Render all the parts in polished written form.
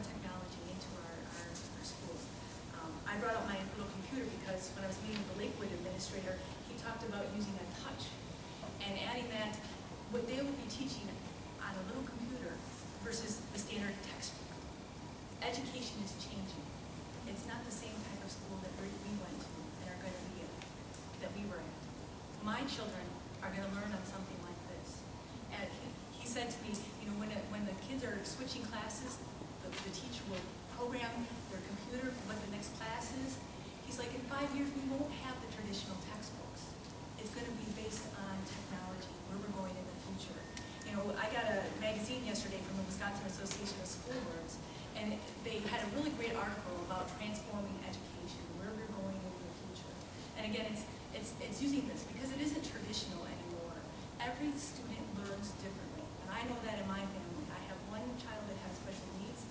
technology into our schools. I brought out my little computer because when I was meeting with the Lakewood administrator, he talked about using a touch and adding that, what they would be teaching on a little computer versus the standard textbook. Education is changing. It's not the same type of school that we went to and are going to be at, that we were at. My children are going to learn on something like this. And he said to me, you know, when the kids are switching classes, the teacher will program their computer for what the next class is. He's like, in 5 years, we won't have the traditional textbooks. It's going to be based on technology, where we're going in the future. You know, I got a magazine yesterday from the Wisconsin Association of School Boards, and they had a really great article about transforming education, where we're going in the future. And again, it's using this because it isn't traditional anymore. Every student learns differently, and I know that in my family. I have one child that has special needs.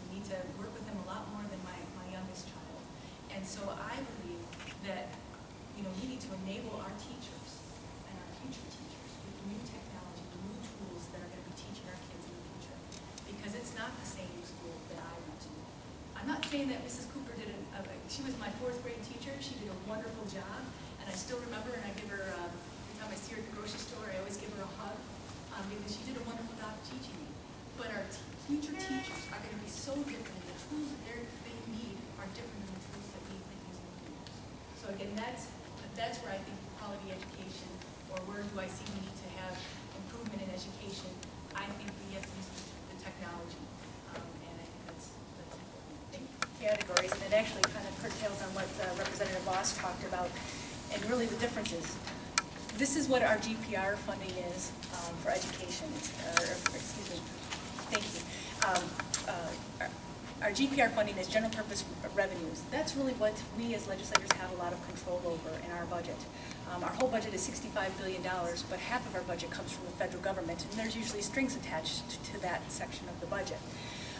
We need to work with him a lot more than my youngest child. And so I believe that, you know, we need to enable our teachers and our future teachers with new technology, new tools that are going to be teaching our kids in the future. Because it's not the same school that I went to. I'm not saying that Mrs. Cooper did she was my 4th grade teacher. She did a wonderful job, and I still remember, and I give her, every time I see her at the grocery store, I always give her a hug, because she did a wonderful job teaching me. But our future teachers are going to be so different, and the tools that they need are different than the tools that we've been using for years. So again, that's where I think quality education, or where do I see we need to have improvement in education. I think we have to use the technology, and I think that's important. Thank you. Categories, and it actually kind of curtails on what Representative Voss talked about, and really the differences. This is what our GPR funding is for education. Excuse me. Thank you. Our GPR funding is general purpose revenues. That's really what we as legislators have a lot of control over in our budget. Our whole budget is $65 billion, but half of our budget comes from the federal government, and there's usually strings attached to that section of the budget.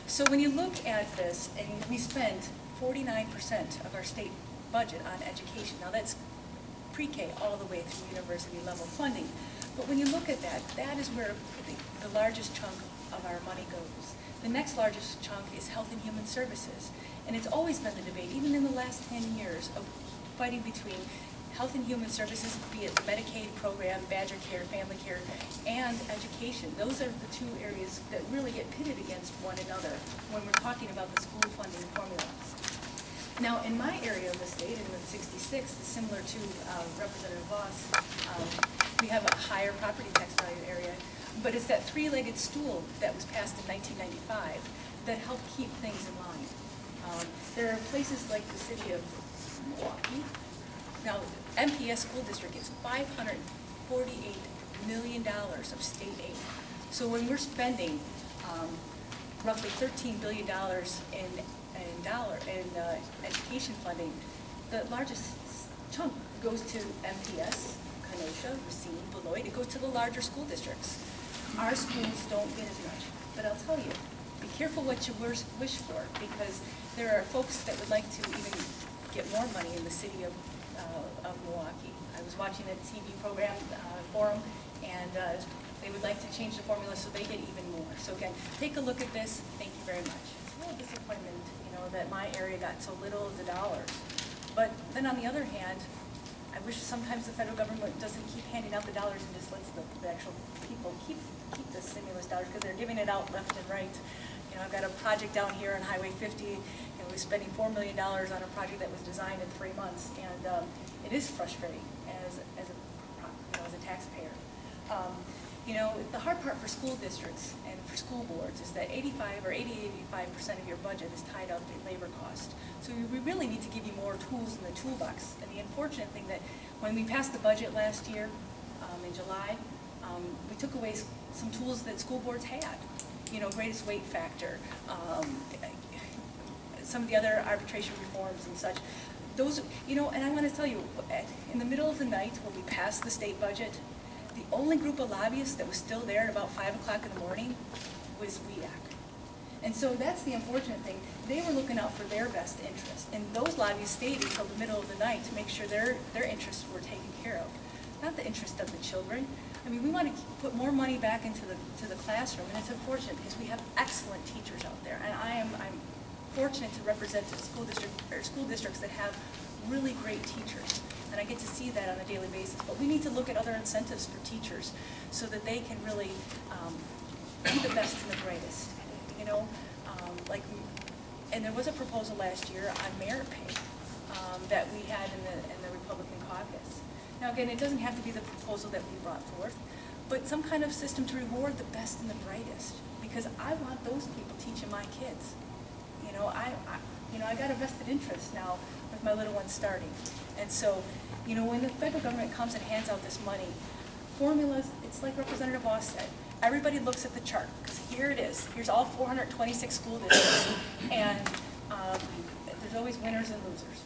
So when you look at this, and we spend 49% of our state budget on education. Now that's pre-K all the way through university level funding. But when you look at that, that is where the largest chunk of our money goes. The next largest chunk is health and human services. And it's always been the debate, even in the last 10 years, of fighting between health and human services, be it the Medicaid program, Badger Care, Family Care, and education. Those are the two areas that really get pitted against one another when we're talking about the school funding formulas. Now, in my area of the state, in the 66, similar to Representative Voss, we have a higher property tax value area, but it's that three-legged stool that was passed in 1995 that helped keep things in line. There are places like the city of Milwaukee. Now, MPS school district gets $548 million of state aid. So when we're spending roughly $13 billion in education funding, the largest chunk goes to MPS, Kenosha, Racine, Beloit. It goes to the larger school districts. Our schools don't get as much. But I'll tell you, be careful what you wish for, because there are folks that would like to even get more money in the city of Milwaukee. I was watching a TV program forum, and they would like to change the formula so they get even more. So again, take a look at this. Thank you very much. It's a little disappointment, you know, that my area got so little of the dollars. But then on the other hand, I wish sometimes the federal government doesn't keep handing out the dollars and just lets the actual people keep the stimulus dollars, because they're giving it out left and right. You know, I've got a project down here on Highway 50, and we're spending $4 million on a project that was designed in 3 months, and it is frustrating as a taxpayer. You know, the hard part for school districts and for school boards is that 85% of your budget is tied up in labor cost. So we really need to give you more tools in the toolbox. And the unfortunate thing that when we passed the budget last year in July, we took away some tools that school boards had. You know, greatest weight factor, some of the other arbitration reforms and such. Those, you know, and I want to tell you, in the middle of the night when we passed the state budget, the only group of lobbyists that was still there at about 5 o'clock in the morning was WEAC. And so that's the unfortunate thing. They were looking out for their best interest. And those lobbyists stayed until the middle of the night to make sure their interests were taken care of. Not the interest of the children. I mean, we want to put more money back into the classroom, and it's unfortunate because we have excellent teachers out there, and I'm fortunate to represent a school districts that have really great teachers, and I get to see that on a daily basis. But we need to look at other incentives for teachers so that they can really be the best and the brightest. You know, and there was a proposal last year on merit pay that we had in the Republican caucus. Now again, it doesn't have to be the proposal that we brought forth, but some kind of system to reward the best and the brightest, because I want those people teaching my kids. You know, I got a vested interest now with my little ones starting. And so, you know, when the federal government comes and hands out this money, formulas, it's like Representative Voss said, everybody looks at the chart, because here it is. Here's all 426 school districts, and there's always winners and losers.